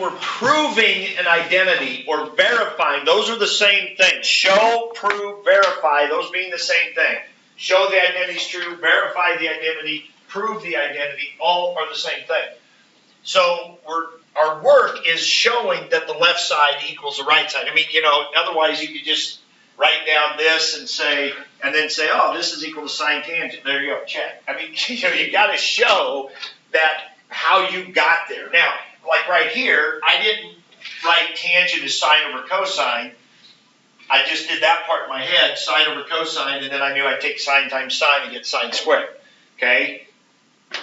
we're proving an identity or verifying, those are the same thing. Show, prove, verify, those mean the same thing. Show the identity is true, verify the identity, prove the identity, all are the same thing. So our work is showing that the left side equals the right side. I mean, otherwise you could just write down this and then say, oh, this is equal to sine tangent. There you go, check. I mean, you got to show that how you got there. Now, like right here, I didn't write tangent as sine over cosine. I just did that part in my head, sine over cosine, and then I knew I'd take sine times sine and get sine squared. Okay?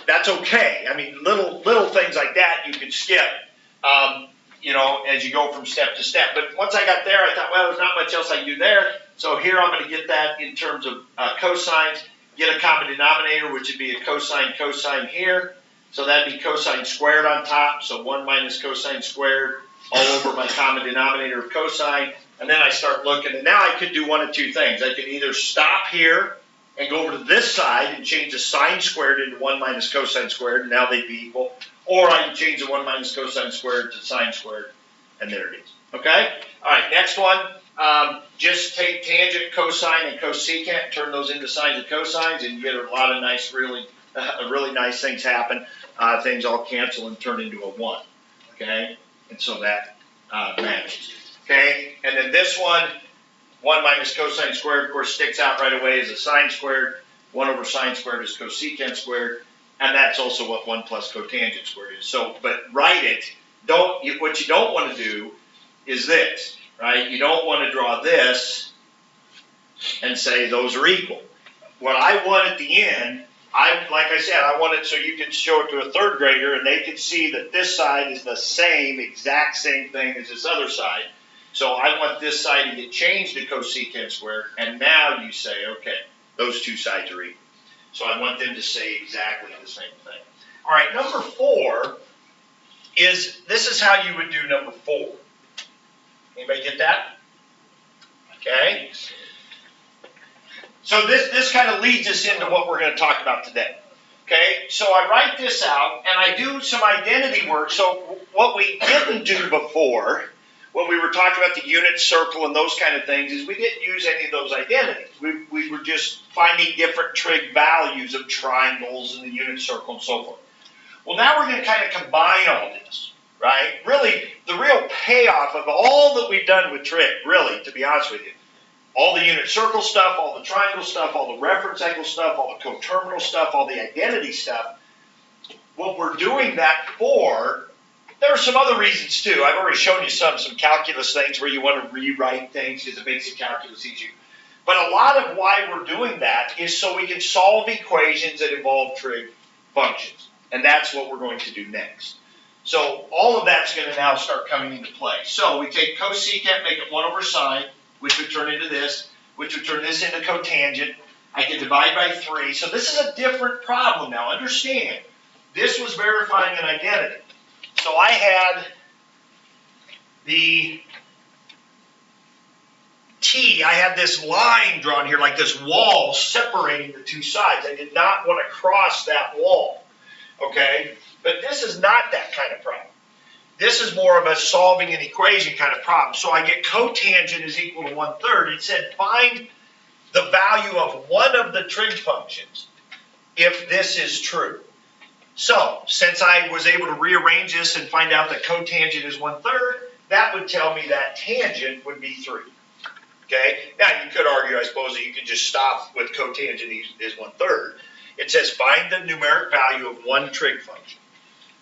That's okay. I mean, little things like that you can skip, as you go from step to step. But once I got there, I thought, well, there's not much else I can do there. So here I'm going to get that in terms of cosines, get a common denominator, which would be a cosine here. So that'd be cosine squared on top. So 1 minus cosine squared all over my common denominator of cosine. And then I start looking, and now I could do one of two things. I could either stop here and go over to this side and change the sine squared into 1 minus cosine squared, and now they'd be equal. Or I can change the 1 minus cosine squared to sine squared, and there it is. Okay? All right, next one. Just take tangent, cosine, and cosecant, turn those into sines and cosines, and you get a lot of nice, really nice things happen. Things all cancel and turn into a 1. Okay? And so that matches. Okay? And then this one, 1 minus cosine squared, of course, sticks out right away as a sine squared. 1 over sine squared is cosecant squared. And that's also what 1 plus cotangent squared is. So, but write it. What you don't want to do is this, right? You don't want to draw this and say those are equal. What I want at the end, like I said, I want it so you can show it to a third grader and they can see that this side is the exact same thing as this other side. So I want this side to get changed to cosecant squared, and now you say, okay, those two sides are equal. So I want them to say exactly the same thing. All right, number 4 this is how you would do number 4. Anybody get that? Okay. So this kind of leads us into what we're going to talk about today. Okay, so I write this out, and I do some identity work. So what we didn't do before, when we were talking about the unit circle and those kind of things, is we didn't use any of those identities. We were just finding different trig values of triangles in the unit circle and so forth. Well, now we're going to kind of combine all this, right? Really, the real payoff of all that we've done with trig, really, to be honest with you, all the unit circle stuff, all the triangle stuff, all the reference angle stuff, all the coterminal stuff, all the identity stuff, what we're doing that for, there are some other reasons too. I've already shown you some calculus things where you want to rewrite things because it makes the calculus easier. But a lot of why we're doing that is so we can solve equations that involve trig functions. And that's what we're going to do next. So all of that's going to now start coming into play. So we take cosecant, make it 1 over sine, which would turn into this, which would turn this into cotangent. I can divide by 3. So this is a different problem now. Understand, this was verifying an identity. So I had the T, I had this line drawn here, like this wall separating the two sides. I did not want to cross that wall, okay? But this is not that kind of problem. This is more of a solving an equation kind of problem. So I get cotangent is equal to 1/3. It said find the value of one of the trig functions if this is true. So, since I was able to rearrange this and find out that cotangent is 1/3, that would tell me that tangent would be 3. Okay? Now, you could argue, I suppose, that you could just stop with cotangent is 1/3. It says find the numeric value of one trig function.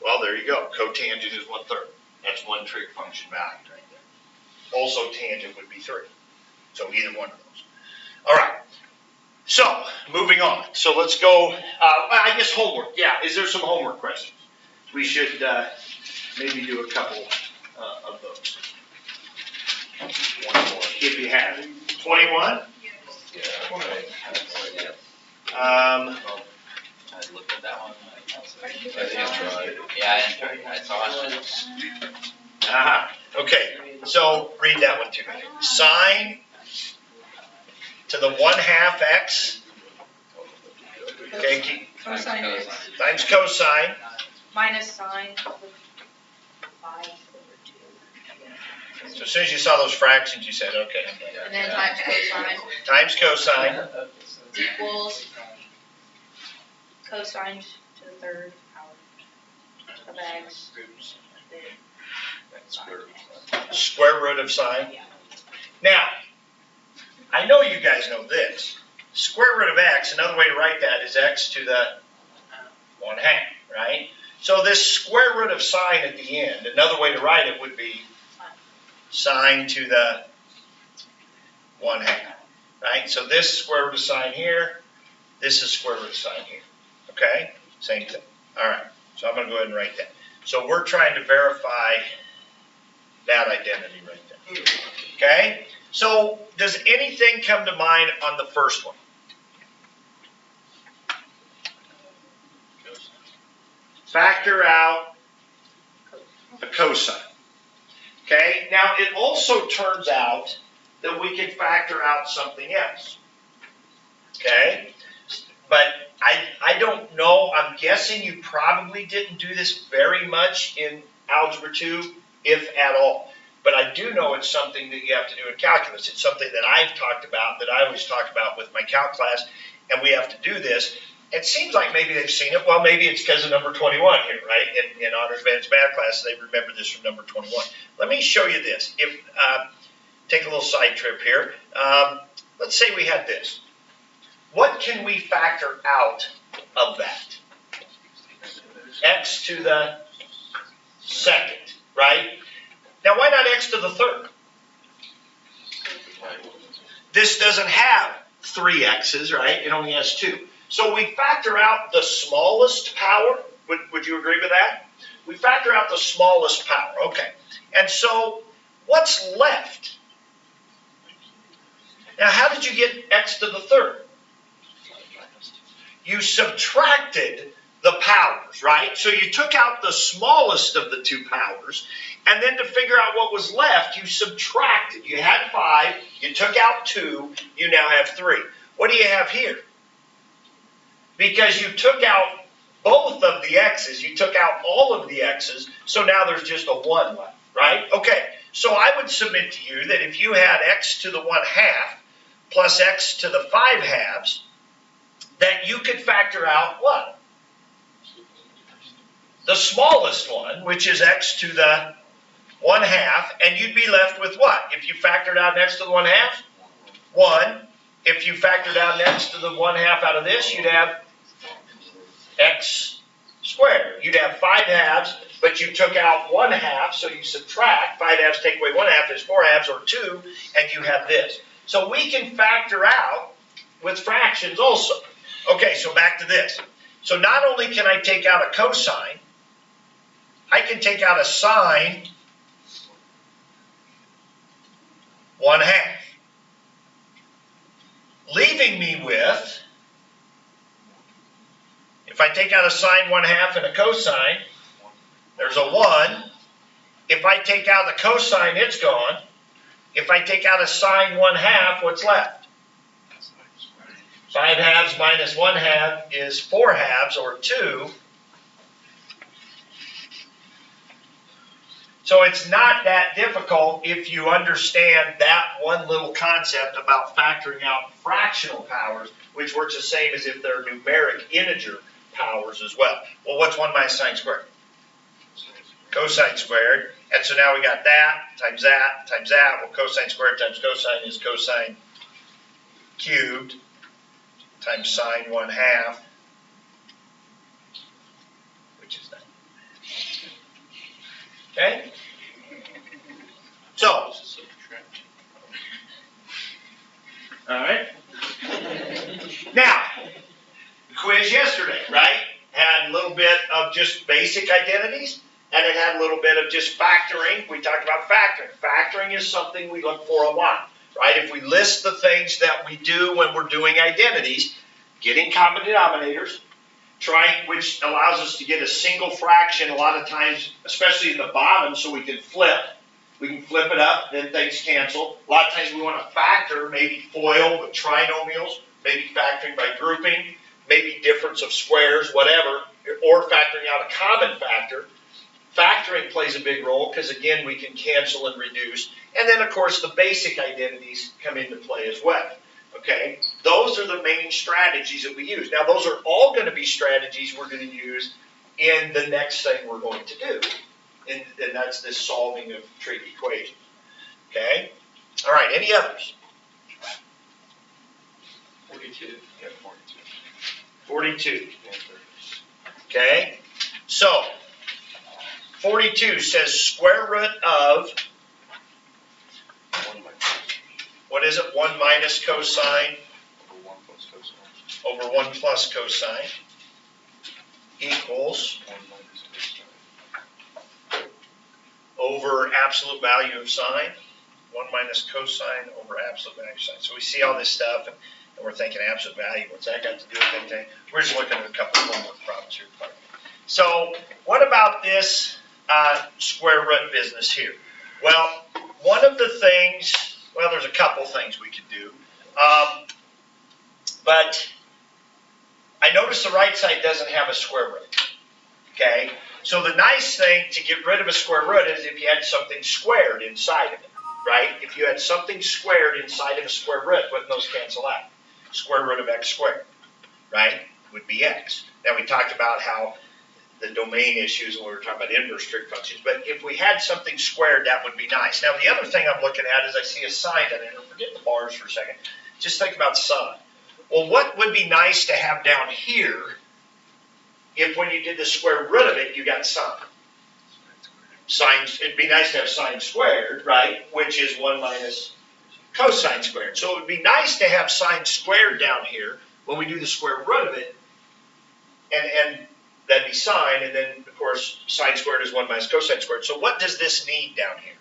Well, there you go. Cotangent is 1/3. That's one trig function value right there. Also, tangent would be 3. So, either one of those. All right. So, moving on. So let's go, I guess homework. Yeah, is there some homework questions? We should maybe do a couple of those. One more, if you have it. 21? I looked at that one. Yeah, I saw it. Okay, so read that one to me. Sine to the 1/2 x, okay, Cosine x times cosine, minus sine of 5/3. So as soon as you saw those fractions, you said, okay. And then times cosine Times cosine. equals cosine to the third power of x. Square root of sine. Now, I know you guys know this. Square root of x, another way to write that is x to the 1/2, right? So this square root of sine at the end, another way to write it would be sine to the 1/2, right? So this square root of sine here, this is square root of sine here, okay? Same thing. All right, so I'm going to go ahead and write that. So we're trying to verify that identity right there, okay? So does anything come to mind on the first one? Factor out a cosine. Okay, now it also turns out that we can factor out something else. Okay, but I don't know, I'm guessing you probably didn't do this very much in Algebra 2, if at all. But I do know it's something that you have to do in calculus. It's something that I've talked about, that I always talk about with my calc class, and we have to do this. It seems like maybe they've seen it. Well, maybe it's because of number 21 here, right? In Honors Advanced Math class, they remember this from number 21. Let me show you this. Take a little side trip here. Let's say we had this. What can we factor out of that? X to the second, right? Now, why not x to the third? This doesn't have 3 x's, right? It only has 2. So we factor out the smallest power. Would you agree with that? We factor out the smallest power. Okay. And so what's left? Now, how did you get x to the third? You subtracted the powers, right? So you took out the smallest of the 2 powers, and then to figure out what was left, you subtracted. You had 5, you took out 2, you now have 3. What do you have here? Because you took out both of the x's, you took out all of the x's, so now there's just a 1 left, right? Okay, so I would submit to you that if you had x to the 1/2 plus x to the 5/2, that you could factor out what? The smallest one, which is x to the 1/2, and you'd be left with what? If you factored out x to the 1/2? 1. If you factored out x to the 1/2 out of this, you'd have x squared. You'd have 5/2, but you took out 1/2, so you subtract. 5/2 take away 1/2 is 4/2 or 2, and you have this. So we can factor out with fractions also. Okay, so back to this. So not only can I take out a cosine, I can take out a sine 1/2. Leaving me with, if I take out a sine 1/2 and a cosine, there's a 1. If I take out the cosine, it's gone. If I take out a sine 1/2, what's left? 5/2 minus 1/2 is 4/2 or 2. So it's not that difficult if you understand that one little concept about factoring out fractional powers, which works the same as if they're numeric integer powers as well. Well, what's 1 minus sine squared? Cosine squared. And so now we got that times that times that. Well, cosine squared times cosine is cosine cubed times sine 1/2, which is that. Okay? So, all right. Now, the quiz yesterday, right, had a little bit of just basic identities, and it had a little bit of just factoring. We talked about factoring. Factoring is something we look for a lot, right? If we list the things that we do when we're doing identities, getting common denominators, which allows us to get a single fraction a lot of times, especially in the bottom, so we can flip. We can flip it up, then things cancel. A lot of times we want to factor, maybe FOIL with trinomials, maybe factoring by grouping, maybe difference of squares, whatever, or factoring out a common factor. Factoring plays a big role because, again, we can cancel and reduce. And then, of course, the basic identities come into play as well. Okay? Those are the main strategies that we use. Now, those are all going to be strategies we're going to use in the next thing we're going to do. And that's this solving of trig equations. Okay? All right, any others? 42. Yeah, 42. 42. Okay? So, 42 says square root of, what is it? 1 minus cosine over 1 plus cosine equals over absolute value of sine. 1 minus cosine over absolute value of sine. So we see all this stuff, and we're thinking absolute value. What's that got to do with anything? We're just looking at a couple of homework problems here. So what about this square root business here? Well, one of the things, well, there's a couple things we could do. But I notice the right side doesn't have a square root. Okay? So the nice thing to get rid of a square root is if you had something squared inside of it. Right? If you had something squared inside of a square root, wouldn't those cancel out? Square root of x squared, right, would be x. Now, we talked about how the domain issues when we were talking about inverse trig functions, but if we had something squared, that would be nice. Now, the other thing I'm looking at is I see a sign down there. Forget the bars for a second. Just think about sine. Well, what would be nice to have down here if when you did the square root of it, you got sine? Sine, it'd be nice to have sine squared, right, which is 1 minus cosine squared. So it would be nice to have sine squared down here when we do the square root of it, and that'd be sine, and then, of course, sine squared is 1 minus cosine squared. So what does this need down here?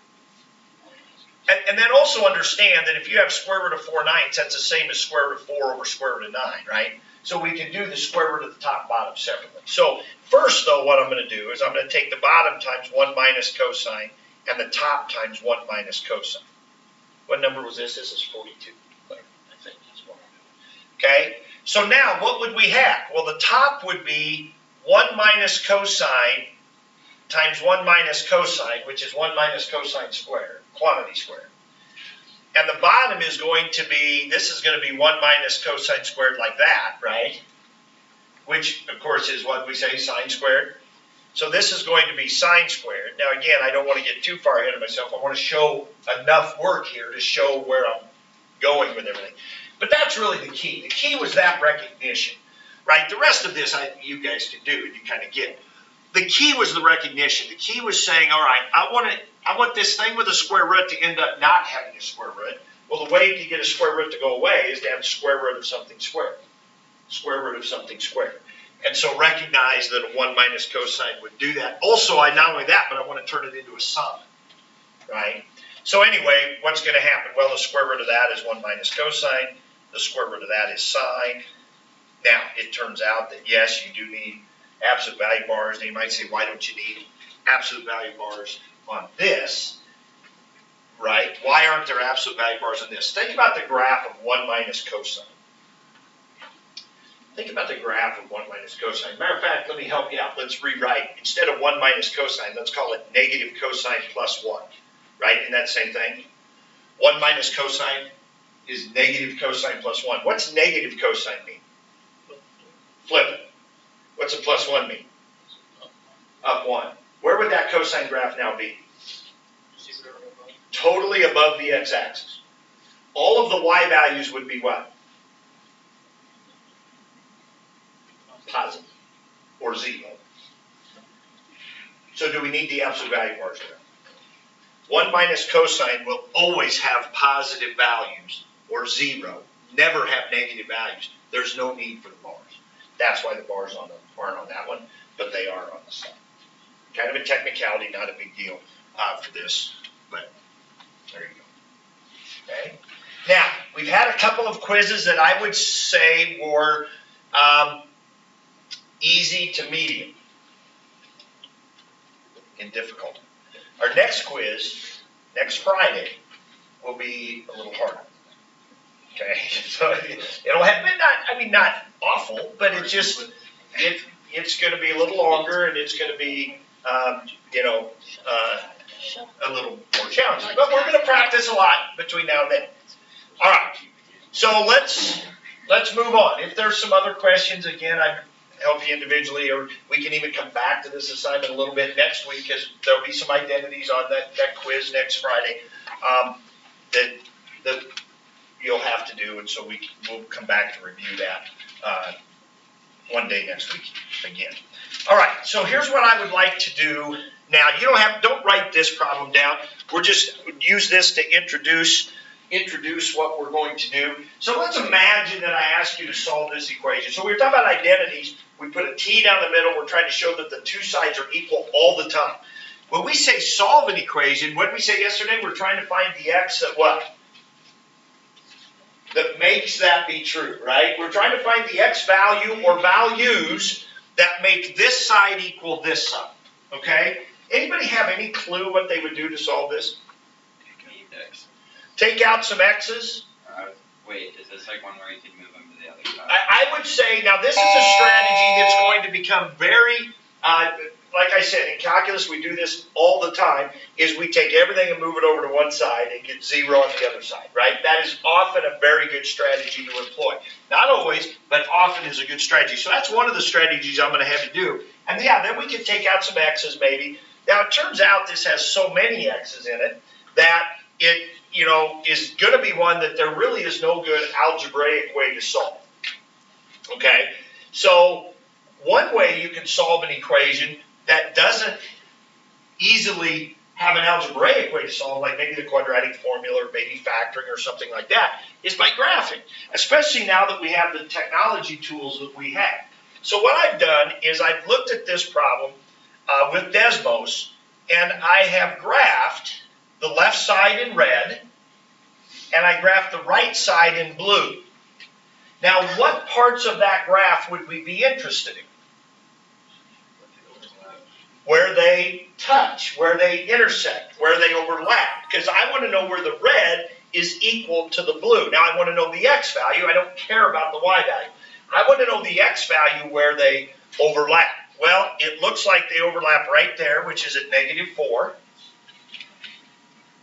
And then also understand that if you have square root of 4/9, that's the same as square root of 4 over square root of 9, right? So we can do the square root of the top and bottom separately. So first, though, what I'm going to do is I'm going to take the bottom times 1 minus cosine and the top times 1 minus cosine. What number was this? This is 42. I think that's what I'm doing. Okay? So now, what would we have? Well, the top would be 1 minus cosine times 1 minus cosine, which is 1 minus cosine squared, quantity squared. And the bottom is going to be, this is going to be 1 minus cosine squared like that, right? Which, of course, is what we say, sine squared. So this is going to be sine squared. Now, again, I don't want to get too far ahead of myself. I want to show enough work here to show where I'm going with everything. But that's really the key. The key was that recognition, right? The rest of this you guys can do, and you kind of get it. The key was the recognition. The key was saying, all right, I want this thing with a square root to end up not having a square root. Well, the way to get a square root to go away is to have the square root of something squared. Square root of something squared. And so recognize that a 1 minus cosine would do that. Also, not only that, but I want to turn it into a sine, right? So anyway, what's going to happen? Well, the square root of that is 1 minus cosine. The square root of that is sine. Now, it turns out that, yes, you do need absolute value bars. And you might say, why don't you need absolute value bars on this, right? Why aren't there absolute value bars on this? Think about the graph of 1 minus cosine. Think about the graph of 1 minus cosine. Matter of fact, let me help you out. Let's rewrite. Instead of 1 minus cosine, let's call it negative cosine plus 1. Right? Isn't that the same thing? 1 minus cosine is negative cosine plus 1. What's negative cosine mean? Flip it. What's a plus 1 mean? Up 1. Where would that cosine graph now be? Totally above the x-axis. All of the y values would be what? Positive. Or 0. So do we need the absolute value bars there? 1 minus cosine will always have positive values or 0. Never have negative values. There's no need for the bars. That's why the bars aren't on that one, but they are on the side. Kind of a technicality, not a big deal for this, but there you go. Okay. Now, we've had a couple of quizzes that I would say were easy to medium in difficulty. Our next quiz, next Friday, will be a little harder. Okay, so it'll have been not awful, but it's just it's going to be a little longer, and it's going to be you know, a little more challenging. But we're going to practice a lot between now and then. All right. So let's move on. If there's some other questions, again, I help you individually, or we can even come back to this assignment a little bit next week, because there'll be some identities on that quiz next Friday that you'll have to do, and so we'll come back to review that one day next week again. All right, so here's what I would like to do now. You don't write this problem down. We're just use this to introduce what we're going to do. So let's imagine that I ask you to solve this equation. So we were talking about identities. We put a t down the middle. We're trying to show that the two sides are equal all the time. When we say solve an equation, what did we say yesterday? We're trying to find the x that what? That makes that be true, right? We're trying to find the x value or values that make this side equal this side, okay? Anybody have any clue what they would do to solve this? Take out some x's. Wait, is this like one where you can move them to the other side? I would say, now this is a strategy that's going to become very, like I said, in calculus we do this all the time, is we take everything and move it over to one side and get 0 on the other side, right? That is often a very good strategy to employ. Not always, but often is a good strategy. So that's one of the strategies I'm going to have you do. And yeah, then we can take out some x's maybe. Now it turns out this has so many x's in it that it, is going to be one that there really is no good algebraic way to solve. Okay? So one way you can solve an equation that doesn't easily have an algebraic way to solve, like maybe the quadratic formula or maybe factoring or something like that, is by graphing, especially now that we have the technology tools that we have. So what I've done is I've looked at this problem with Desmos, and I have graphed the left side in red, and I graphed the right side in blue. Now, what parts of that graph would we be interested in? Where they touch, where they intersect, where they overlap. Because I want to know where the red is equal to the blue. Now, I want to know the x value. I don't care about the y value. I want to know the x value where they overlap. Well, it looks like they overlap right there, which is at -4.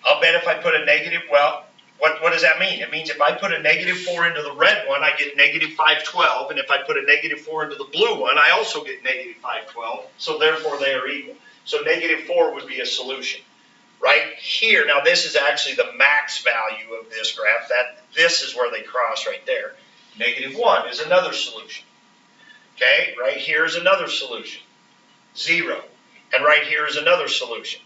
I'll bet if I put a negative, well, what does that mean? It means if I put a -4 into the red one, I get -512. And if I put a -4 into the blue one, I also get -512. So therefore they are equal. So -4 would be a solution. Right here, now this is actually the max value of this graph. This is where they cross right there. -1 is another solution. Okay, right here is another solution. 0. And right here is another solution.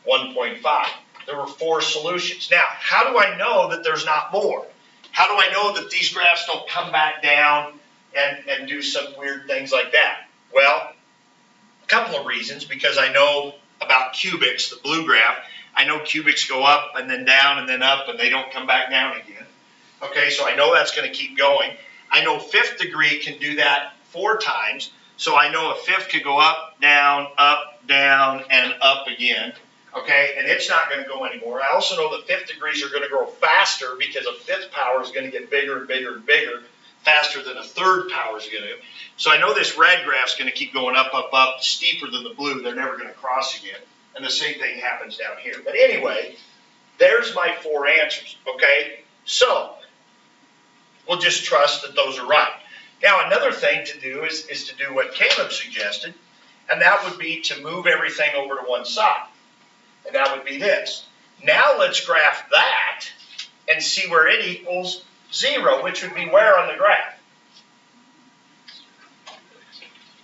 1.5. There were 4 solutions. Now, how do I know that there's not more? How do I know that these graphs don't come back down and do some weird things like that? Well, a couple of reasons. Because I know about cubics, the blue graph. I know cubics go up and then down and then up, and they don't come back down again. Okay, so I know that's going to keep going. I know fifth degree can do that 4 times. So I know a fifth could go up, down, and up again. Okay, and it's not going to go anymore. I also know that fifth degrees are going to grow faster because a fifth power is going to get bigger and bigger and bigger, faster than a third power is going to. So I know this red graph is going to keep going up, steeper than the blue. They're never going to cross again. And the same thing happens down here. But anyway, there's my 4 answers. Okay, so we'll just trust that those are right. Now another thing to do is to do what Caleb suggested, and that would be to move everything over to one side. And that would be this. Now let's graph that and see where it equals 0, which would be where on the graph?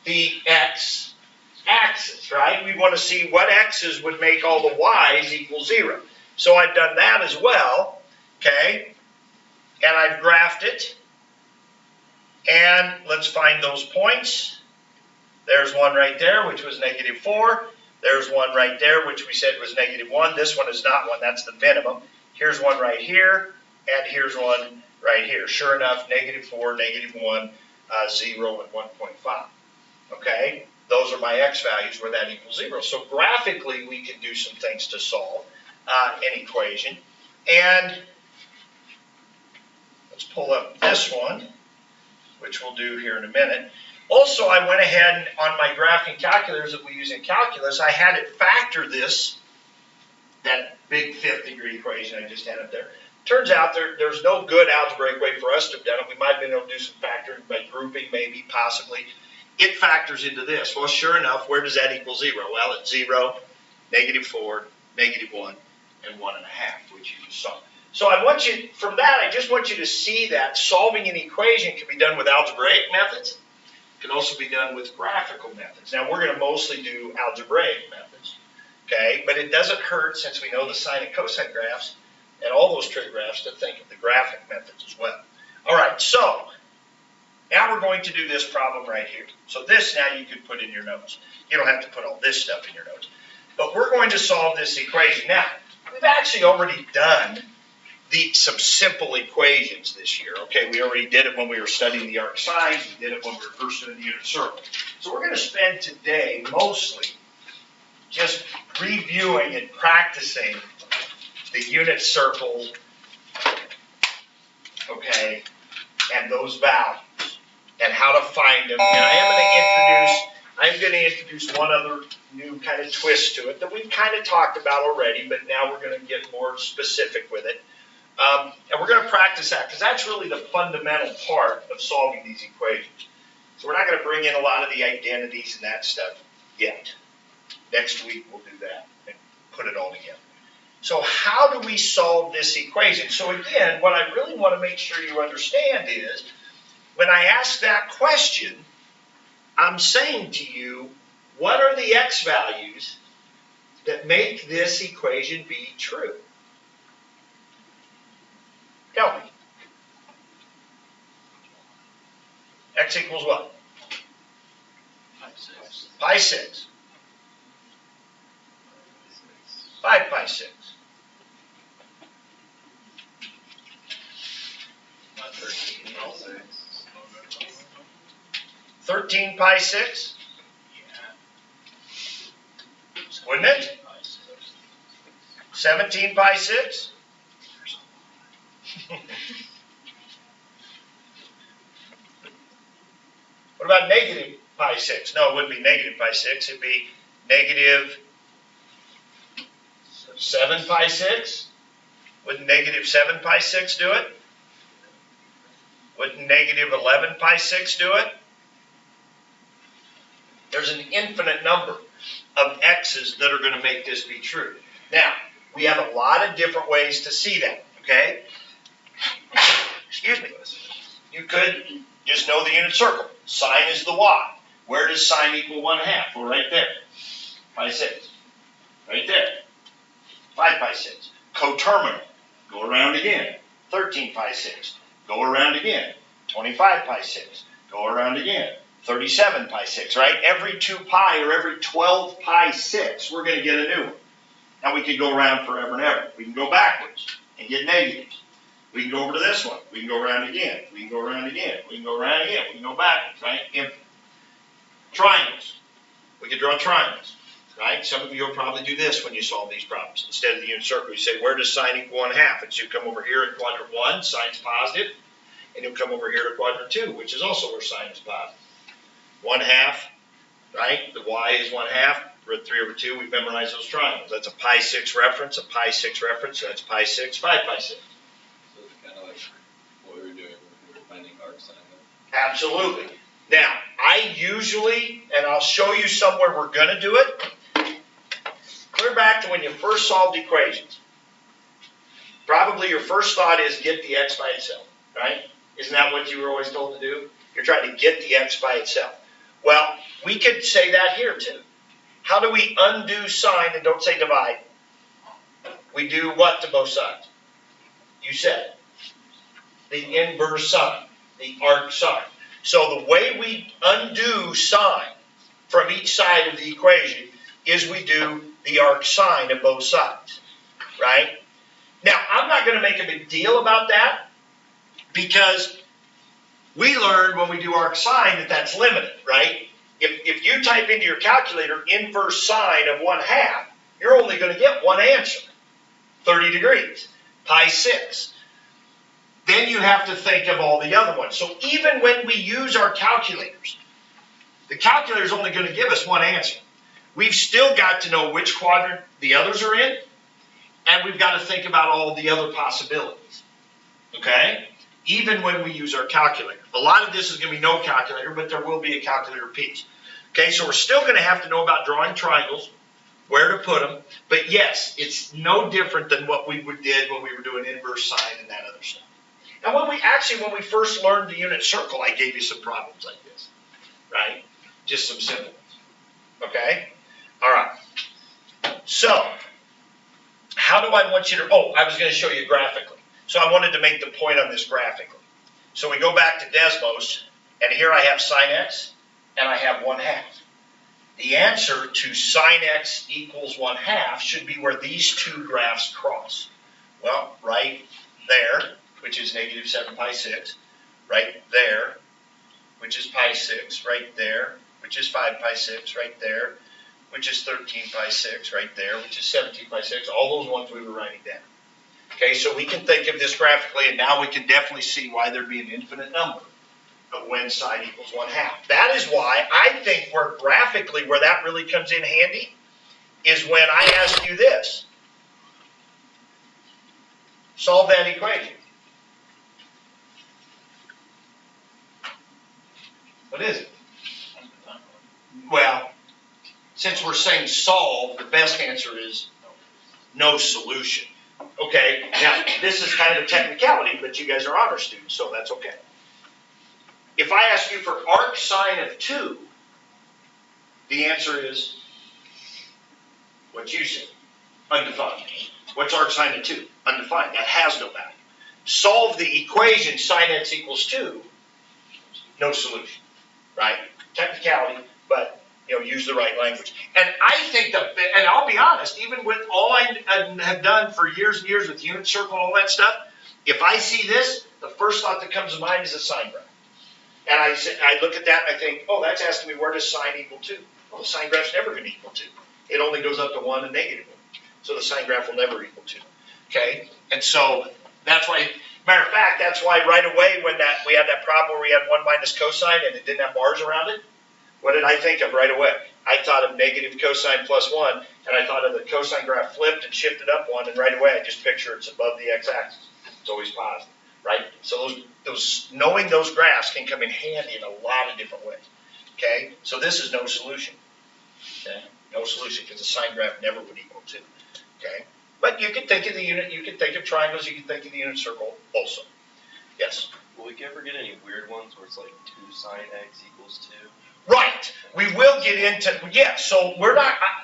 The x-axis, right? We want to see what x's would make all the y's equal 0. So I've done that as well, okay? And I've graphed it. And let's find those points. There's one right there, which was -4. There's one right there, which we said was -1. This one is not one. That's the minimum. Here's one right here, and here's one right here. Sure enough, -4, -1, 0, and 1.5. Okay? Those are my x values where that equals 0. So graphically, we can do some things to solve an equation. And let's pull up this one, which we'll do here in a minute. Also, I went ahead and on my graphing calculators that we use in calculus, I had it factor this, that big fifth degree equation I just had up there. Turns out there's no good algebraic way for us to have done it. We might have been able to do some factoring by grouping, maybe, possibly. It factors into this. Well, sure enough, where does that equal 0? Well, it's 0, -4, -1, and 1.5, which you just saw. So I want you, from that, I just want you to see that solving an equation can be done with algebraic methods. It can also be done with graphical methods. Now, we're going to mostly do algebraic methods, okay? But it doesn't hurt, since we know the sine and cosine graphs and all those trig graphs, to think of the graphic methods as well. All right, so now we're going to do this problem right here. So this now you could put in your notes. You don't have to put all this stuff in your notes. But we're going to solve this equation. Now, we've actually already done some simple equations this year. Okay, we already did it when we were studying the arc sines. We did it when we were first doing the unit circle. So we're going to spend today mostly just reviewing and practicing the unit circle, okay, and those values and how to find them. And I'm going to introduce one other new kind of twist to it that we've kind of talked about already, but now we're going to get more specific with it. And we're going to practice that because that's really the fundamental part of solving these equations. So we're not going to bring in a lot of the identities and that stuff yet. Next week we'll do that and put it all together. So how do we solve this equation? So again, what I really want to make sure you understand is when I ask that question, I'm saying to you, what are the x values that make this equation be true? Tell me. X equals what? Pi 6. 5 pi 6. Not 13, no 6. 13 pi 6? Wouldn't it? 17 pi 6? What about negative pi 6? No, it wouldn't be negative pi 6. It'd be negative 7 pi 6. Wouldn't negative 7 pi 6 do it? Wouldn't negative 11 pi 6 do it? There's an infinite number of x's that are going to make this be true. Now, we have a lot of different ways to see that, okay? Excuse me. You could just know the unit circle. Sine is the y. Where does sine equal 1/2? Well, right there. Pi 6. Right there. 5 pi 6. Coterminal. Go around again. 13 pi 6. Go around again. 25 pi 6. Go around again. 37 pi 6, right? Every 2 pi or every 12 pi 6, we're going to get a new one. Now we could go around forever and ever. We can go backwards and get negatives. We can go over to this one. We can go around again. We can go around again. We can go around again. We can go backwards, right? Infinite. Triangles. We could draw triangles, right? Some of you will probably do this when you solve these problems. Instead of the unit circle, you say, where does sine equal 1/2? It should come over here in quadrant 1, sine's positive, and you'll come over here to quadrant 2, which is also where sine is positive. 1/2, right? The y is 1/2. Root 3/2, we've memorized those triangles. That's a pi 6 reference, a pi 6 reference, so that's pi 6, 5 pi 6. So it's kind of like what we were doing when we were finding arc sine. Absolutely. Now, I usually, and I'll show you somewhere we're going to do it, clear back to when you first solved equations. Probably your first thought is get the x by itself, right? Isn't that what you were always told to do? You're trying to get the x by itself. Well, we could say that here too. How do we undo sine and don't say divide? We do what to both sides? You said the inverse sine, the arc sine. So the way we undo sine from each side of the equation is we do the arc sine of both sides, right? Now, I'm not going to make a big deal about that because we learned when we do arc sine that that's limited, right? If you type into your calculator inverse sine of 1/2, you're only going to get one answer, 30 degrees, pi 6. Then you have to think of all the other ones. So even when we use our calculators The calculator is only going to give us one answer. We've still got to know which quadrant the others are in, and we've got to think about all the other possibilities. Okay? Even when we use our calculator. A lot of this is going to be no calculator, but there will be a calculator piece. Okay, so we're still going to have to know about drawing triangles, where to put them, but yes, it's no different than what we did when we were doing inverse sine and that other stuff. And when we first learned the unit circle, I gave you some problems like this, right? Just some simple ones. Okay? All right. So, how do I want you to, I was going to show you graphically. So I wanted to make the point on this graphically. So we go back to Desmos, and here I have sine x, and I have 1/2. The answer to sine x equals 1/2 should be where these two graphs cross. Well, right there, which is negative 7 pi 6, right there, which is pi 6, right there, which is 5 pi 6, right there, which is 13 pi 6, right there, which is 17 pi 6, all those ones we were writing down. Okay, so we can think of this graphically, and now we can definitely see why there'd be an infinite number of when sine equals 1/2. That is why I think where graphically where that really comes in handy is when I ask you this. Solve that equation. What is it? Well, since we're saying solve, the best answer is no solution. Okay, now this is kind of a technicality, but you guys are honor students, so that's okay. If I ask you for arc sine of 2, the answer is what you said, undefined. What's arc sine of 2? Undefined. That has no value. Solve the equation sine x equals 2, no solution, right? Technicality, but use the right language. And I think and I'll be honest, even with all I have done for years and years with unit circle and all that stuff, if I see this, the first thought that comes to mind is a sine graph. And I look at that and I think, that's asking me where does sine equal 2? Well, the sine graph's never going to equal 2. It only goes up to 1 and negative 1. So the sine graph will never equal 2. Okay? And so that's why, matter of fact, that's why right away when we had that problem where we had 1 minus cosine and it didn't have bars around it, what did I think of right away? I thought of negative cosine plus 1, and I thought of the cosine graph flipped and shifted up 1, and right away I just picture it's above the x-axis. It's always positive, right? So knowing those graphs can come in handy in a lot of different ways. Okay? So this is no solution. Okay? No solution, because the sine graph never would equal 2. Okay? But you can think of the unit, you can think of triangles, you can think of the unit circle also. Yes? Will we ever get any weird ones where it's like 2 sine x equals 2? Right. We will get into, so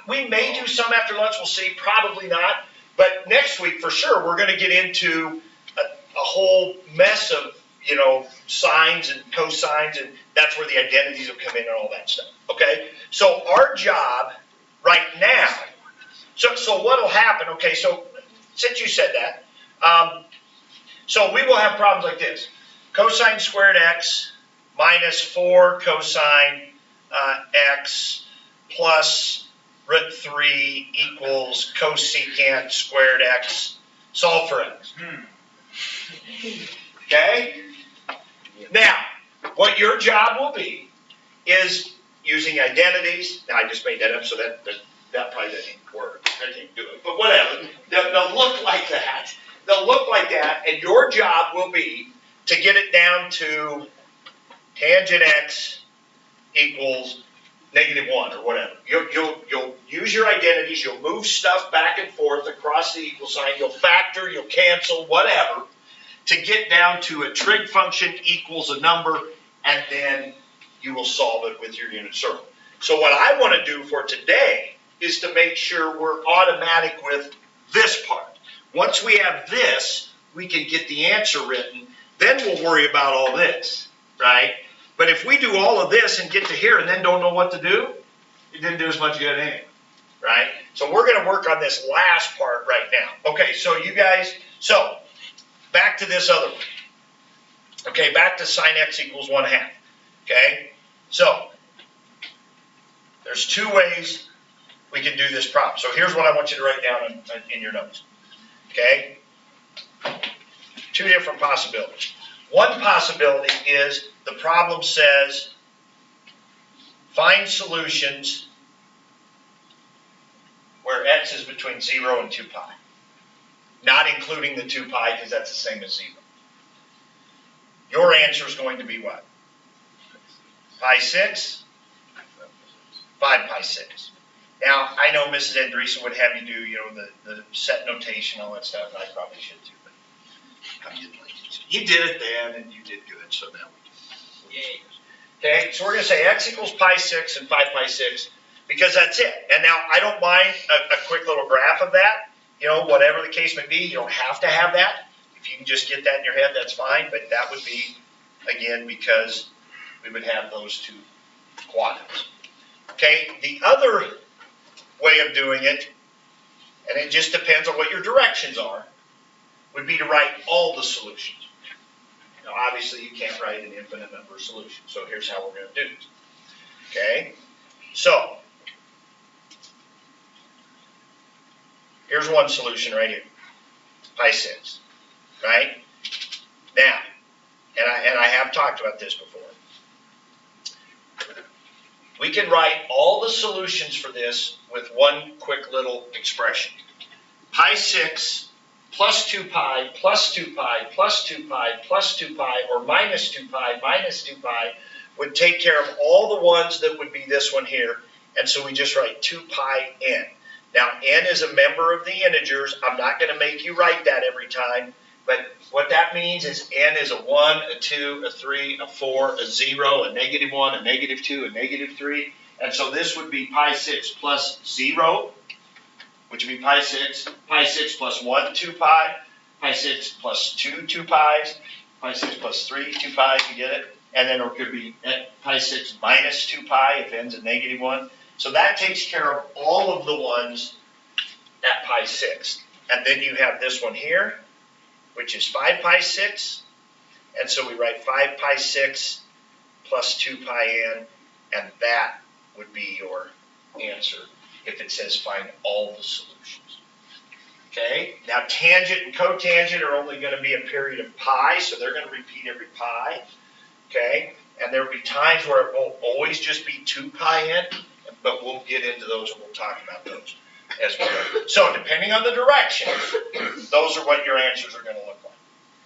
we may do some after lunch, we'll see, probably not. But next week, for sure, we're going to get into a whole mess of, sines and cosines, and that's where the identities will come in and all that stuff. Okay? So our job right now, so what will happen, okay, so since you said that, so we will have problems like this. Cosine squared x minus 4 cosine x plus root 3 equals cosecant squared x. Solve for x. Okay? Now, what your job will be is using identities. Now, I just made that up, so that probably doesn't work. I can't do it. But whatever. They'll look like that. They'll look like that, and your job will be to get it down to tangent x equals negative 1 or whatever. You'll use your identities, you'll move stuff back and forth across the equal sign, you'll factor, you'll cancel, whatever, to get down to a trig function equals a number, and then you will solve it with your unit circle. So what I want to do for today is to make sure we're automatic with this part. Once we have this, we can get the answer written, then we'll worry about all this, right? But if we do all of this and get to here and then don't know what to do, it didn't do as much good anyway, right? So we're going to work on this last part right now. Okay, so you guys, back to this other one. Okay, back to sine x equals 1/2. Okay, so there's 2 ways we can do this problem. So here's what I want you to write down in your notes. Okay, 2 different possibilities. One possibility is the problem says find solutions where x is between 0 and 2 pi. Not including the 2 pi because that's the same as 0. Your answer is going to be what? Pi 6? 5 pi 6. Now, I know Mrs. Andreessen would have you do, the set notation, all that stuff, and I probably should too, but you did it then, and you did good, so now we yay. Okay, so we're going to say x equals pi 6 and 5 pi 6, because that's it. And now, I don't mind a quick little graph of that. Whatever the case may be, you don't have to have that. If you can just get that in your head, that's fine, but that would be, again, because we would have those two quadrants. Okay, the other way of doing it, and it just depends on what your directions are, would be to write all the solutions. Now, obviously, you can't write an infinite number of solutions, so here's how we're going to do it. Okay, so here's one solution right here, pi 6, right? Now, and I have talked about this before. We can write all the solutions for this with one quick little expression. Pi 6 plus 2 pi plus 2 pi plus 2 pi plus 2 pi or minus 2 pi minus 2 pi would take care of all the ones that would be this one here. And so we just write 2 pi n. Now, n is a member of the integers. I'm not going to make you write that every time. But what that means is n is a 1, a 2, a 3, a 4, a 0, a negative 1, a negative 2, a negative 3. And so this would be pi 6 plus 0, which would be pi 6 plus 1, 2 pi, pi 6 plus 2, 2 pi's, pi 6 plus 3, 2 pi's, you get it? And then it could be pi 6 minus 2 pi if n's a negative 1. So that takes care of all of the ones at pi 6. And then you have this one here, which is 5 pi 6, and so we write 5 pi 6 plus 2 pi n, and that would be your answer if it says find all the solutions. Okay, now tangent and cotangent are only going to be a period of pi, so they're going to repeat every pi. Okay, and there will be times where it won't always just be 2 pi n, but we'll get into those and we'll talk about those as well. So depending on the direction, those are what your answers are going to look like.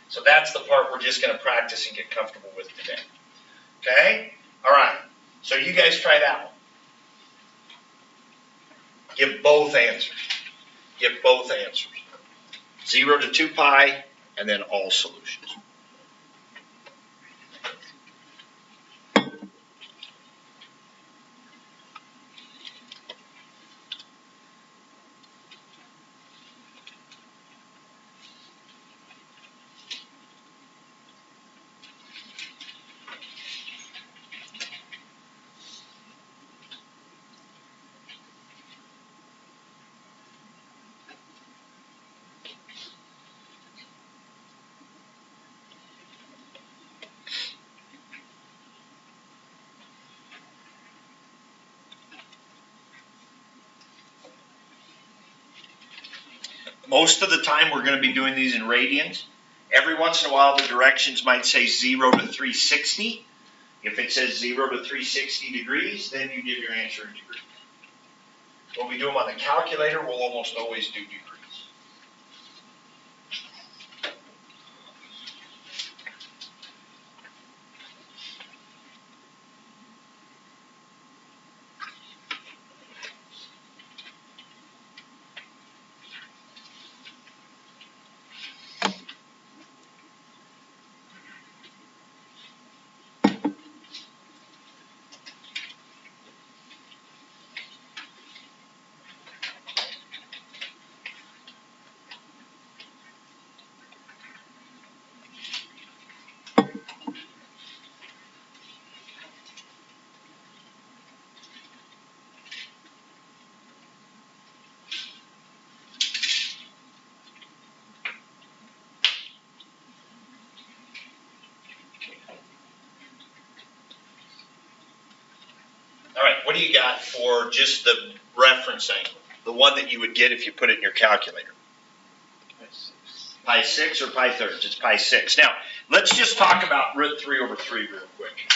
So that's the part we're just going to practice and get comfortable with today. Okay? All right. So you guys try that one. Give both answers. Give both answers. 0 to 2 pi and then all solutions. Most of the time we're going to be doing these in radians. Every once in a while the directions might say 0 to 360. If it says 0 to 360 degrees, then you give your answer in degrees. When we do them on the calculator, we'll almost always do degrees. All right, what do you got for just the reference angle? The one that you would get if you put it in your calculator. Pi 6 or pi thirds? It's pi 6. Now, let's just talk about root 3 over 3 real quick.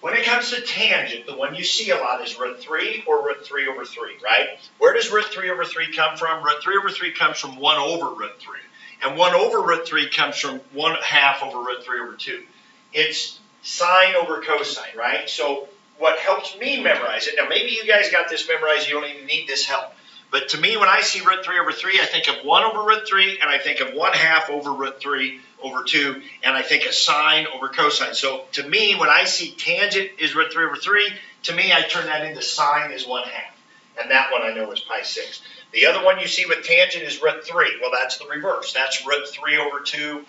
When it comes to tangent, the one you see a lot is root 3 or root 3 over 3, right? Where does root 3 over 3 come from? Root 3 over 3 comes from 1 over root 3. And 1 over root 3 comes from 1/2 over root 3 over 2. It's sine over cosine, right? So what helps me memorize it, now maybe you guys got this memorized, you don't even need this help. But to me, when I see root 3 over 3, I think of 1 over root 3, and I think of 1/2 over root 3 over 2, and I think of sine over cosine. So to me, when I see tangent is root 3 over 3, to me, I turn that into sine is 1/2. And that one I know is pi 6. The other one you see with tangent is root 3. Well, that's the reverse. That's root 3 over 2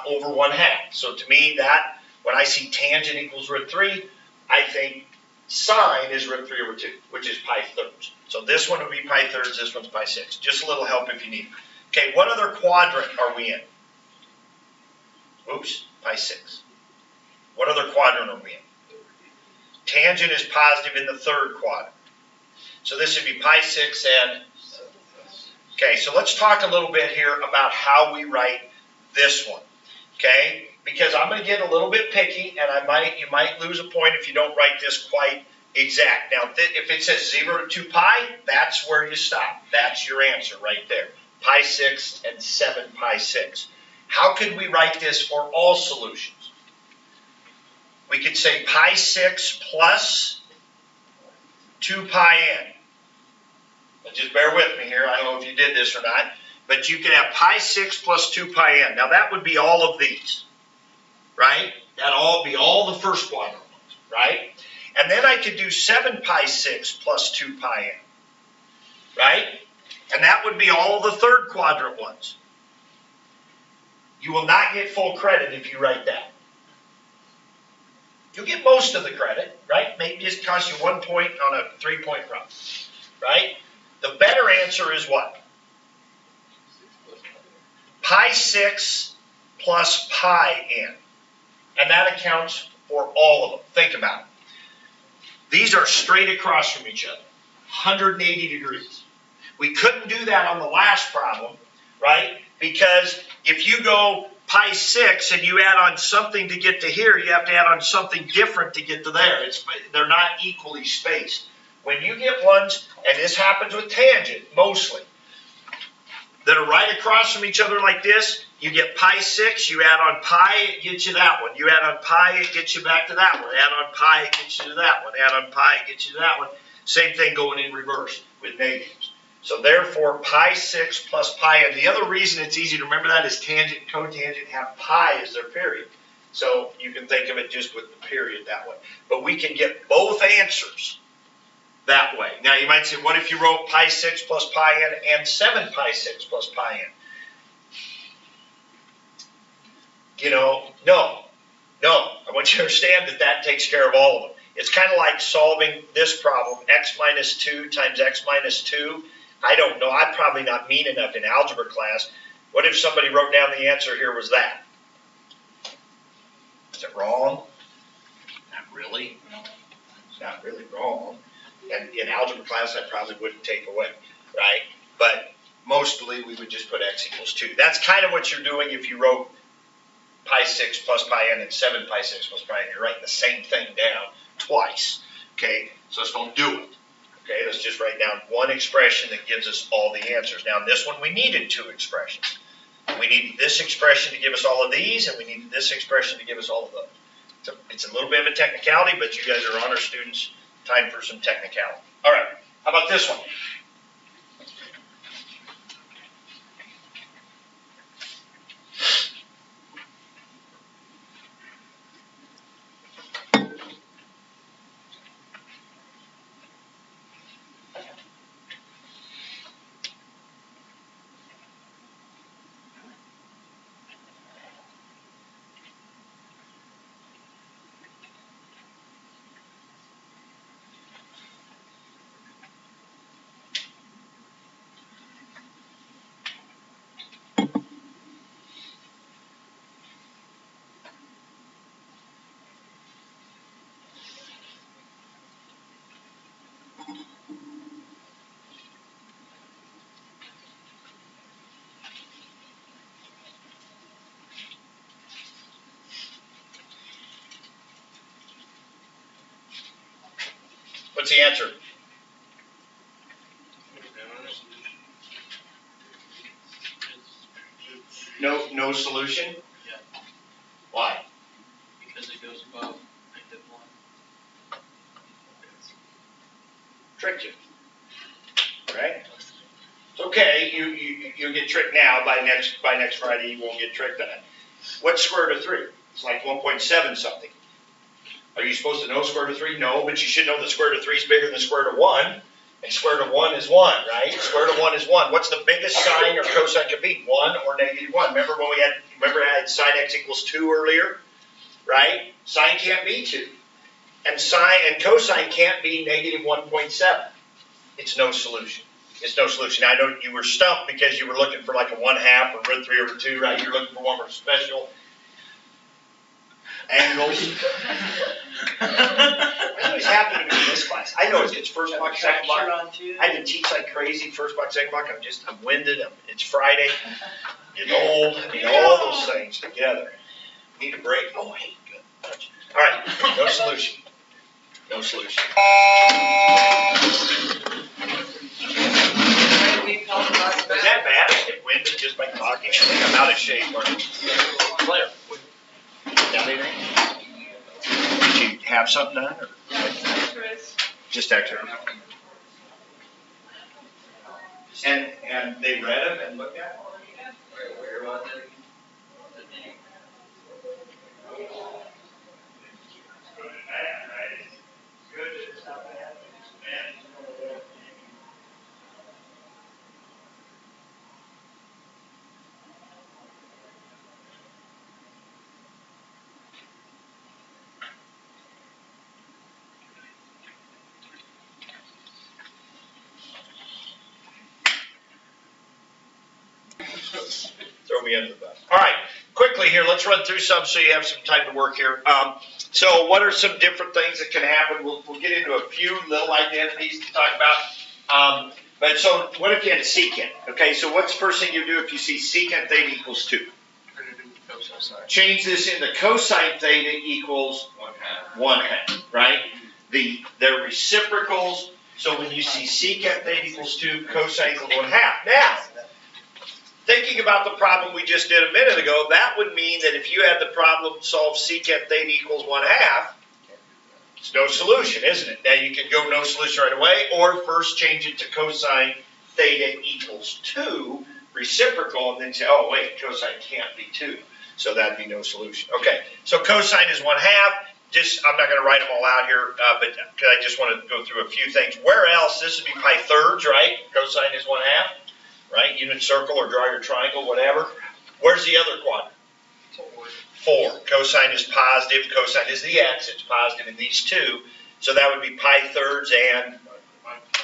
over 1/2. So to me, that when I see tangent equals root 3, I think sine is root 3 over 2, which is pi thirds. So this one would be pi thirds, this one's pi 6. Just a little help if you need. Okay, what other quadrant are we in? Oops, pi 6. What other quadrant are we in? Tangent is positive in the third quadrant. So this would be pi 6 and... Okay, so let's talk a little bit here about how we write this one. Okay, because I'm going to get a little bit picky, and you might lose a point if you don't write this quite exact. Now, if it says 0 to 2 pi, that's where you stop. That's your answer right there. Pi 6 and 7 pi 6. How could we write this for all solutions? We could say pi 6 plus 2 pi n. Now just bear with me here. I don't know if you did this or not. But you could have pi 6 plus 2 pi n. Now that would be all of these. Right? That'd all be all the first quadrant ones. Right? And then I could do 7 pi 6 plus 2 pi n. Right? And that would be all the third quadrant ones. You will not get full credit if you write that. You'll get most of the credit, right? Maybe just cost you 1 point on a 3-point problem, right? The better answer is what? Pi 6 plus pi n. And that accounts for all of them. Think about it. These are straight across from each other, 180 degrees. We couldn't do that on the last problem, right? Because if you go pi 6 and you add on something to get to here, you have to add on something different to get to there. They're not equally spaced. When you get ones, and this happens with tangent mostly, that are right across from each other like this, you get pi 6, you add on pi, it gets you that one. You add on pi, it gets you back to that one. Add on pi, it gets you to that one. Add on pi, it gets you to that one. Same thing going in reverse with negatives. So therefore, pi 6 plus pi, and the other reason it's easy to remember that is tangent and cotangent have pi as their period. So you can think of it just with the period that way. But we can get both answers that way. Now you might say, what if you wrote pi 6 plus pi n and 7 pi 6 plus pi n? You know, no. I want you to understand that that takes care of all of them. It's kind of like solving this problem, x minus 2 times x minus 2. I don't know. I'm probably not mean enough in algebra class. What if somebody wrote down the answer here was that? Is it wrong? Not really. It's not really wrong. And in algebra class, I probably wouldn't take away, right? But mostly we would just put x equals 2. That's kind of what you're doing if you wrote pi 6 plus pi n and 7 pi 6 plus pi n. You're writing the same thing down twice, okay? So let's don't do it. Okay, let's just write down one expression that gives us all the answers. Now in this one, we needed 2 expressions. We needed this expression to give us all of these, and we needed this expression to give us all of those. So it's a little bit of a technicality, but you guys are honor students. Time for some technicality. All right, how about this one? What's the answer? No solution? Yeah. Why? Because it goes above negative 1. Tricked you. Right? It's okay, you'll get tricked now. By next Friday you won't get tricked on it. What's square root of 3? It's like 1.7 something. Are you supposed to know square root of 3? No, but you should know that square root of 3 is bigger than square root of 1. And square root of 1 is 1, right? Square root of 1 is 1. What's the biggest sine or cosine could be? 1 or negative 1. Remember I had sine x equals 2 earlier? Right? Sine can't be 2. And sine and cosine can't be negative 1.7. It's no solution. It's no solution. Now, I know you were stumped because you were looking for like a 1/2 or root 3 over 2, right? You're looking for one more special angles. That's always happening to me in this class. I know it's first block, second block. I can teach like crazy, first block, second block. I'm winded. It's Friday. Get old. All those things together. Need a break. Oh, hey, good. All right, no solution. No solution. Is that bad? I get winded just by talking. I think I'm out of shape. Claire, down anything? Did you have something done? Or? Just extra. And they read them and looked at them? Where was it? Throw me under the bus. All right, quickly here, let's run through some so you have some time to work here. So what are some different things that can happen? We'll get into a few little identities to talk about. But so what if you had secant? Okay, so what's the first thing you do if you see secant theta equals 2? Change this into cosine theta equals 1/2, right? They're reciprocals, so when you see secant theta equals 2, cosine equals 1/2. Now, thinking about the problem we just did a minute ago, that would mean that if you had the problem solve secant theta equals 1/2, it's no solution, isn't it? Now you can go no solution right away, or first change it to cosine theta equals 2, reciprocal, and then say, oh wait, cosine can't be 2. So that'd be no solution. Okay, so cosine is 1/2. I'm not going to write them all out here, but I just want to go through a few things. Where else? This would be pi thirds, right? Cosine is 1/2. Right? Unit circle or draw your triangle, whatever. Where's the other quadrant? 4. Cosine is positive. Cosine is the x. It's positive in these two. So that would be pi thirds and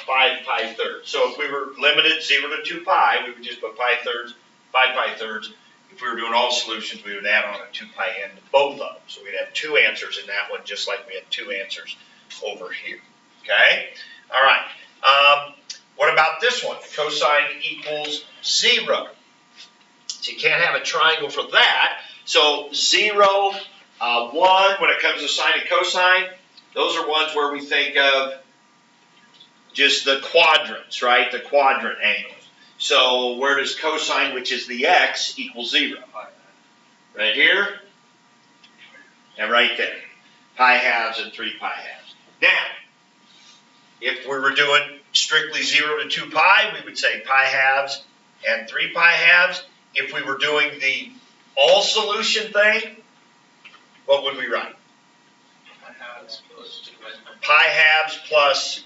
5 pi thirds. So if we were limited 0 to 2 pi, we would just put pi thirds, 5 pi thirds. If we were doing all solutions, we would add on a 2 pi n to both of them. So we'd have 2 answers in that one, just like we had 2 answers over here. Okay? All right. What about this one? Cosine equals 0. So you can't have a triangle for that. So 0, 1, when it comes to sine and cosine, those are ones where we think of just the quadrants, right? The quadrant angles. So where does cosine, which is the x, equal 0? Right here and right there. Pi halves and 3 pi halves. Now, if we were doing strictly 0 to 2 pi, we would say pi halves and 3 pi halves. If we were doing the all solution thing, what would we write? Pi halves plus,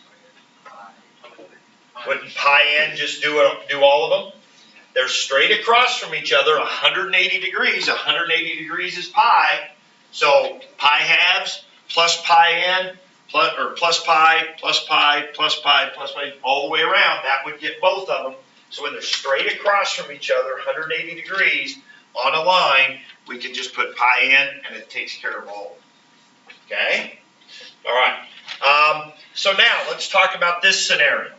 wouldn't pi n just do all of them? They're straight across from each other, 180 degrees. 180 degrees is pi. So pi halves plus pi n, plus pi, plus pi, plus pi, plus pi, all the way around. That would get both of them. So when they're straight across from each other, 180 degrees on a line, we can just put pi in and it takes care of all of them. Okay? All right. So now let's talk about this scenario.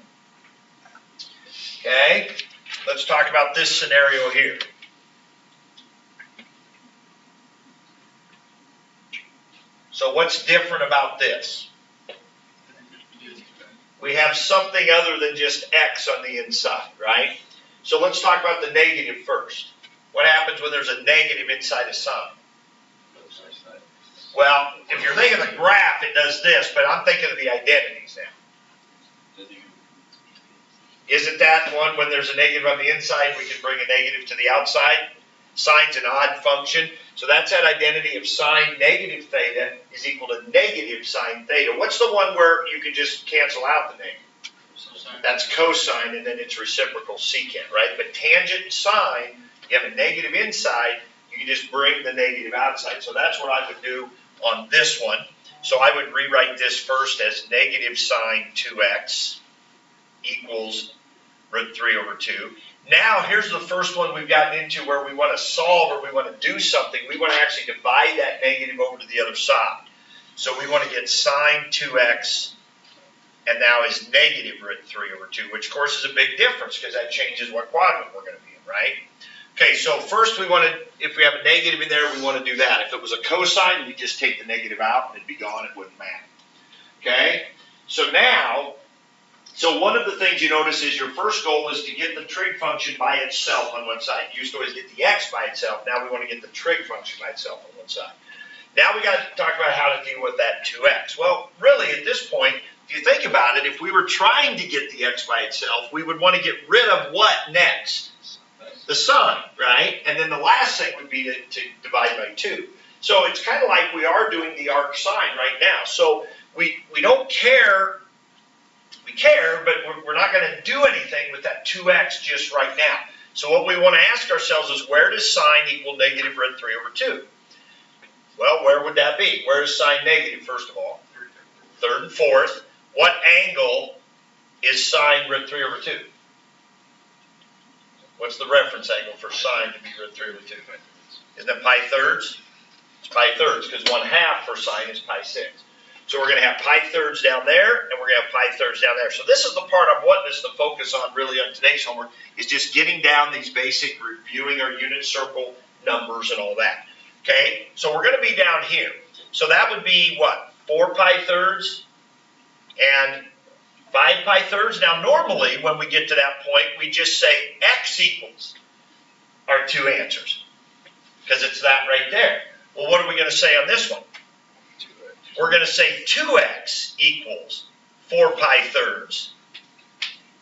Okay? Let's talk about this scenario here. So what's different about this? we have something other than just x on the inside, right? So let's talk about the negative first. What happens when there's a negative inside a sign? Well, if you're thinking of the graph, it does this, but I'm thinking of the identities now. Isn't that one when there's a negative on the inside, we can bring a negative to the outside? Sine's an odd function. So that's that identity of sine negative theta is equal to negative sine theta. What's the one where you can just cancel out the negative? That's cosine, and then it's reciprocal secant, right? But tangent and sine, you have a negative inside, you can just bring the negative outside. So that's what I would do on this one. So I would rewrite this first as negative sine 2x equals root 3 over 2. Now, here's the first one we've gotten into where we want to solve or we want to do something. We want to actually divide that negative over to the other side. So we want to get sine 2x, and now is negative root 3 over 2, which of course is a big difference because that changes what quadrant we're going to be in, right? Okay, so first we want to, if we have a negative in there, we want to do that. If it was a cosine, we just take the negative out and it'd be gone, it wouldn't matter. Okay, so now, so one of the things you notice is your first goal is to get the trig function by itself on one side. You used to always get the x by itself. Now we want to get the trig function by itself on one side. Now we got to talk about how to deal with that 2x. Well, really at this point, if you think about it, if we were trying to get the x by itself, we would want to get rid of what next? The sine, right? And then the last thing would be to divide by 2. So it's kind of like we are doing the arc sine right now. So we don't care. We care, but we're not going to do anything with that 2x just right now. So what we want to ask ourselves is, where does sine equal negative root 3 over 2? Well, where would that be? Where is sine negative, first of all? Third and fourth. What angle is sine root 3 over 2? What's the reference angle for sine to be root 3 over 2? Isn't that pi thirds? It's pi thirds, because 1/2 for sine is pi 6. So we're going to have pi thirds down there, and we're going to have pi thirds down there. So this is the part I'm wanting us to focus on really on today's homework, is just getting down these basic, reviewing our unit circle numbers and all that. Okay, so we're going to be down here. So that would be what? 4 pi thirds and 5 pi thirds. Now normally when we get to that point, we just say x equals our two answers, because it's that right there. Well, what are we going to say on this one? We're going to say 2x equals 4 pi thirds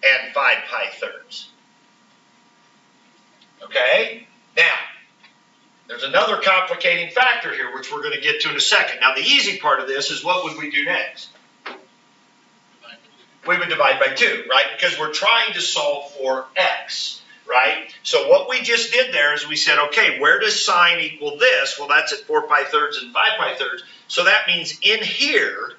and 5 pi thirds. Okay? Now, there's another complicating factor here, which we're going to get to in a second. Now, the easy part of this is, what would we do next? We would divide by 2, right? Because we're trying to solve for x, right? So what we just did there is we said, okay, where does sine equal this? Well, that's at 4 pi thirds and 5 pi thirds. So that means in here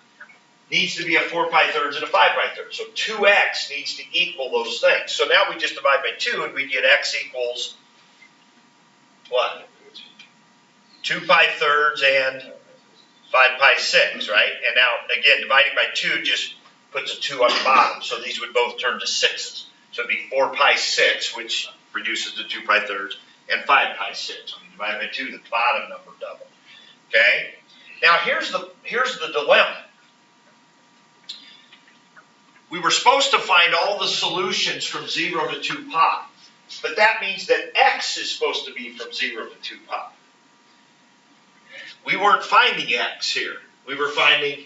needs to be a 4 pi thirds and a 5 pi thirds. So 2x needs to equal those things. So now we just divide by 2 and we get x equals what? 2 pi thirds and 5 pi 6, right? And now, again, dividing by 2 just puts a 2 on the bottom. So these would both turn to 6s. So it'd be 4 pi 6, which reduces to 2 pi thirds, and 5 pi 6. When you divide by 2, the bottom number double. Okay? Now here's the dilemma. We were supposed to find all the solutions from 0 to 2 pi. But that means that x is supposed to be from 0 to 2 pi. We weren't finding x here. We were finding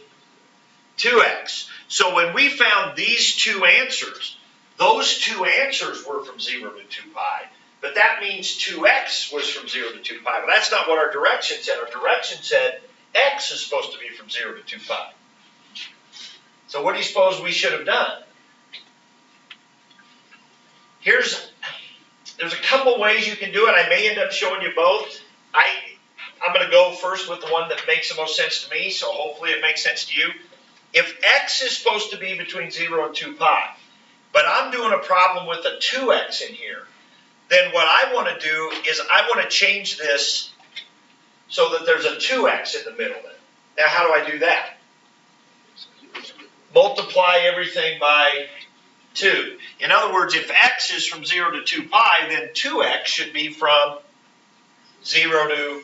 2x. So when we found these two answers, those two answers were from 0 to 2 pi. But that means 2x was from 0 to 2 pi. But that's not what our direction said. Our direction said x is supposed to be from 0 to 2 pi. So what do you suppose we should have done? There's a couple ways you can do it. I may end up showing you both. I'm going to go first with the one that makes the most sense to me, so hopefully it makes sense to you. If x is supposed to be between 0 and 2 pi, but I'm doing a problem with a 2x in here, then what I want to do is I want to change this so that there's a 2x in the middle of it. Now, how do I do that? Multiply everything by 2. In other words, if x is from 0 to 2 pi, then 2x should be from 0 to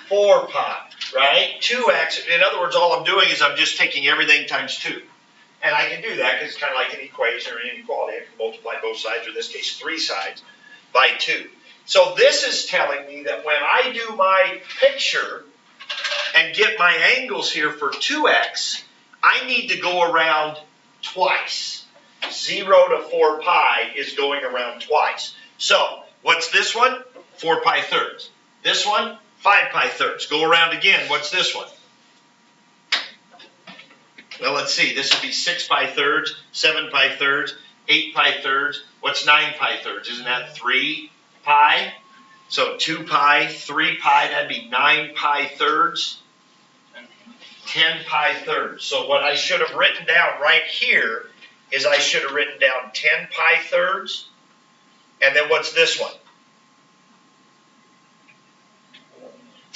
4 pi, right? 2x, in other words, all I'm doing is I'm just taking everything times 2. And I can do that because it's kind of like an equation or an inequality. I can multiply both sides, or in this case 3 sides, by 2. So this is telling me that when I do my picture and get my angles here for 2x, I need to go around twice. 0 to 4 pi is going around twice. So what's this one? 4 pi thirds. This one? 5 pi thirds. Go around again. What's this one? Well, let's see. This would be 6 pi thirds, 7 pi thirds, 8 pi thirds. What's 9 pi thirds? Isn't that 3 pi? So 2 pi, 3 pi, that'd be 9 pi thirds, 10 pi thirds. So what I should have written down right here is I should have written down 10 pi thirds. And then what's this one?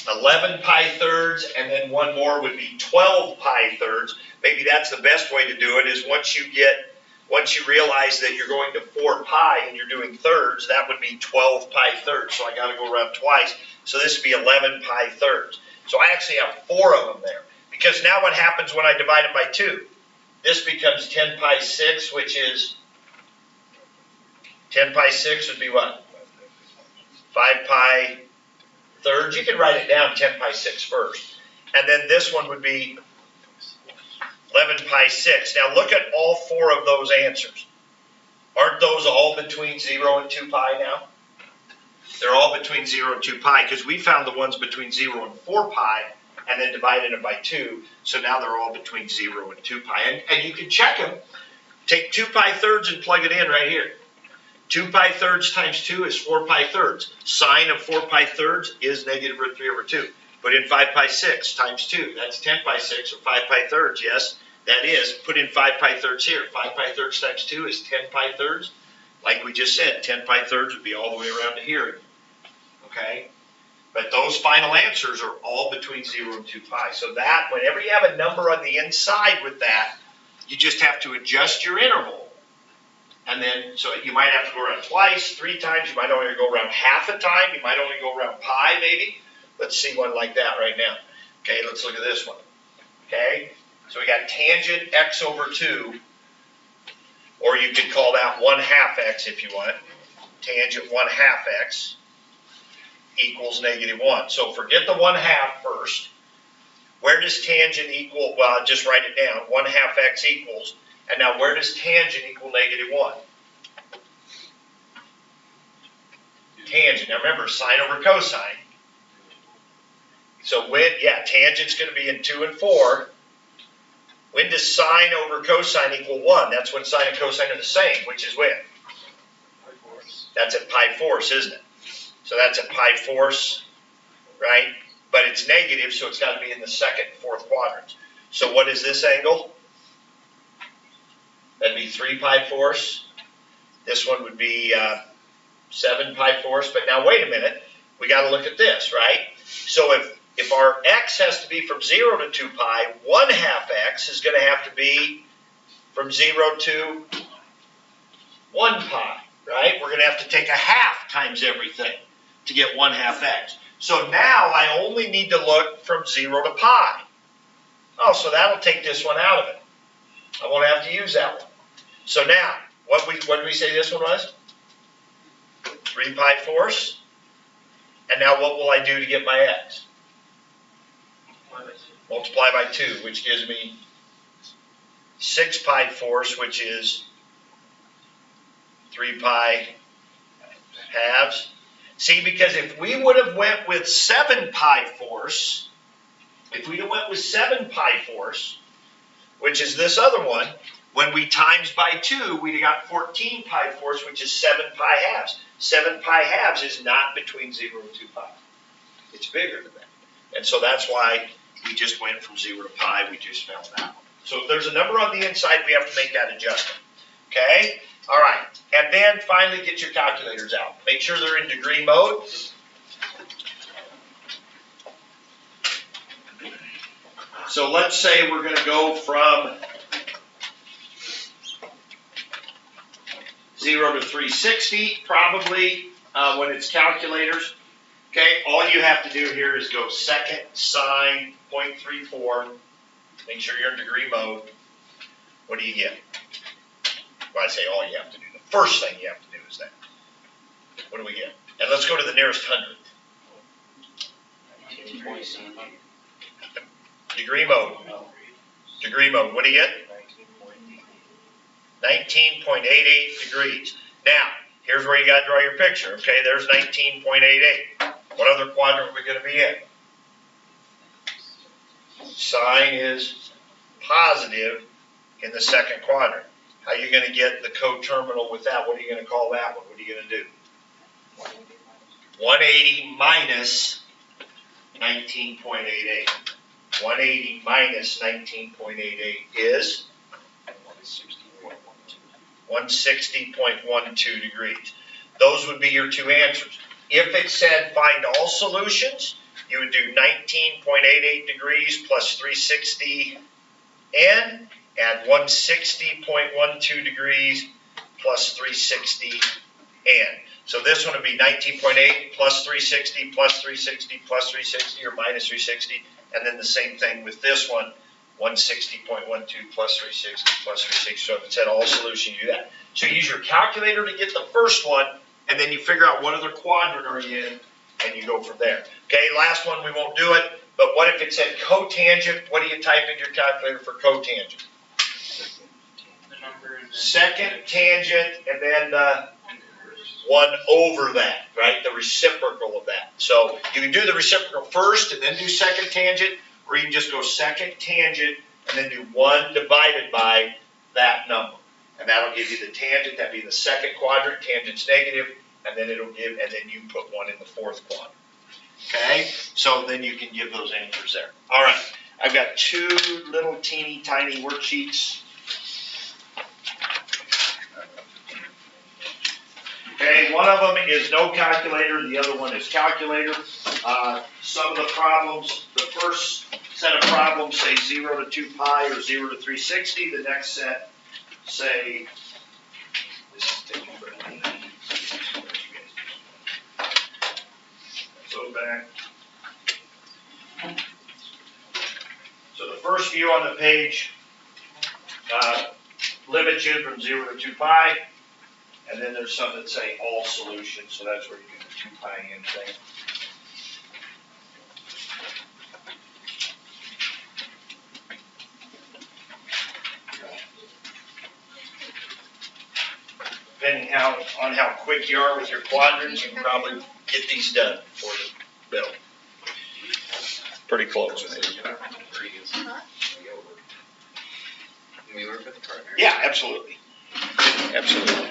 11 pi thirds, and then one more would be 12 pi thirds. Maybe that's the best way to do it, is once you realize that you're going to 4 pi and you're doing thirds, that would be 12 pi thirds. So I got to go around twice. So this would be 11 pi thirds. So I actually have 4 of them there. Because now what happens when I divide them by 2? This becomes 10 pi 6, which is 10 pi 6 would be what? 5 pi thirds. You can write it down 10 pi 6 first. And then this one would be 11 pi 6. Now look at all 4 of those answers. Aren't those all between 0 and 2 pi now? They're all between 0 and 2 pi because we found the ones between 0 and 4 pi and then divided them by 2. So now they're all between 0 and 2 pi. And you can check them. Take 2 pi thirds and plug it in right here. 2 pi thirds times 2 is 4 pi thirds. Sine of 4 pi thirds is negative root 3 over 2. Put in 5 pi 6 times 2. That's 10 pi 6 or 5 pi thirds. Yes, that is. Put in 5 pi thirds here. 5 pi thirds times 2 is 10 pi thirds. Like we just said, 10 pi thirds would be all the way around to here. Okay? But those final answers are all between 0 and 2 pi. So that, whenever you have a number on the inside with that, you just have to adjust your interval. And then, so you might have to go around twice, 3 times. You might only go around half a time. You might only go around pi, maybe. Let's see one like that right now. Okay, let's look at this one. Okay, so we got tangent x over 2. Or you could call that 1/2 x if you want. Tangent 1/2 x equals negative 1. So forget the 1/2 first. Where does tangent equal? Well, just write it down. 1/2 x equals. And now where does tangent equal negative 1? Tangent. Now remember, sine over cosine. So when, tangent's going to be in 2 and 4. When does sine over cosine equal 1? That's when sine and cosine are the same, which is when? That's at pi fourths, isn't it? So that's at pi fourths, right? But it's negative, so it's got to be in the second and fourth quadrants. So what is this angle? That'd be 3 pi fourths. This one would be 7 pi fourths. But now wait a minute. We got to look at this, right? So if our x has to be from 0 to 2 pi, 1/2 x is going to have to be from 0 to 1 pi, right? We're going to have to take a half times everything to get 1/2 x. So now I only need to look from 0 to pi. Oh, so that'll take this one out of it. I won't have to use that one. So now, what did we say this one was? 3 pi fourths. And now what will I do to get my x? Multiply by 2, which gives me 6 pi fourths, which is 3 pi halves. See, because if we would have went with 7 pi fourths, which is this other one, when we times by 2, we got 14 pi fourths, which is 7 pi halves. 7 pi halves is not between 0 and 2 pi. It's bigger than that. And so that's why we just went from 0 to pi. We just found that one. So if there's a number on the inside, we have to make that adjustment. Okay? All right. And then finally get your calculators out. Make sure they're in degree mode. So let's say we're going to go from 0 to 360, probably, when it's calculators. Okay, all you have to do here is go second sine 0.34. Make sure you're in degree mode. what do you get? Well, I say all you have to do. The first thing you have to do is that. What do we get? And let's go to the nearest hundredth. Degree mode. Degree mode. What do you get? 19.88 degrees. Now, here's where you got to draw your picture. Okay, there's 19.88. What other quadrant are we going to be in? Sine is positive in the second quadrant. How are you going to get the coterminal with that? What are you going to call that one? What are you going to do? 180 minus 19.88. 180 minus 19.88 is 160.12 degrees. Those would be your two answers. If it said find all solutions, you would do 19.88 degrees plus 360 and add 160.12 degrees plus 360 and. So this one would be 19.8 plus 360 plus 360 plus 360 or minus 360. And then the same thing with this one, 160.12 plus 360 plus 360. So if it said all solution, you do that. So you use your calculator to get the first one, and then you figure out what other quadrant are you in, and you go from there. Okay, last one, we won't do it, but what if it said cotangent? What do you type in your calculator for cotangent? The number and then Second tangent, and then 1 over that, right? The reciprocal of that. So you can do the reciprocal first and then do second tangent, or you can just go second tangent and then do 1 divided by that number. And that'll give you the tangent. That'd be the second quadrant. Tangent's negative, and then it'll give, and then you put 1 in the fourth quadrant. Okay? So then you can give those answers there. All right. I've got 2 little teeny tiny worksheets. Okay, one of them is no calculator, the other one is calculator. Some of the problems, the first set of problems say 0 to 2 pi or 0 to 360. The next set say, this is taking forever. Go back. So the first view on the page limits you from 0 to 2 pi. And then there's some that say all solutions, so that's where you do the 2 pi n thing. Depending on how quick you are with your quadrants, you can probably get these done for the bill. Pretty close. we work with the partner. Yeah, absolutely. Absolutely.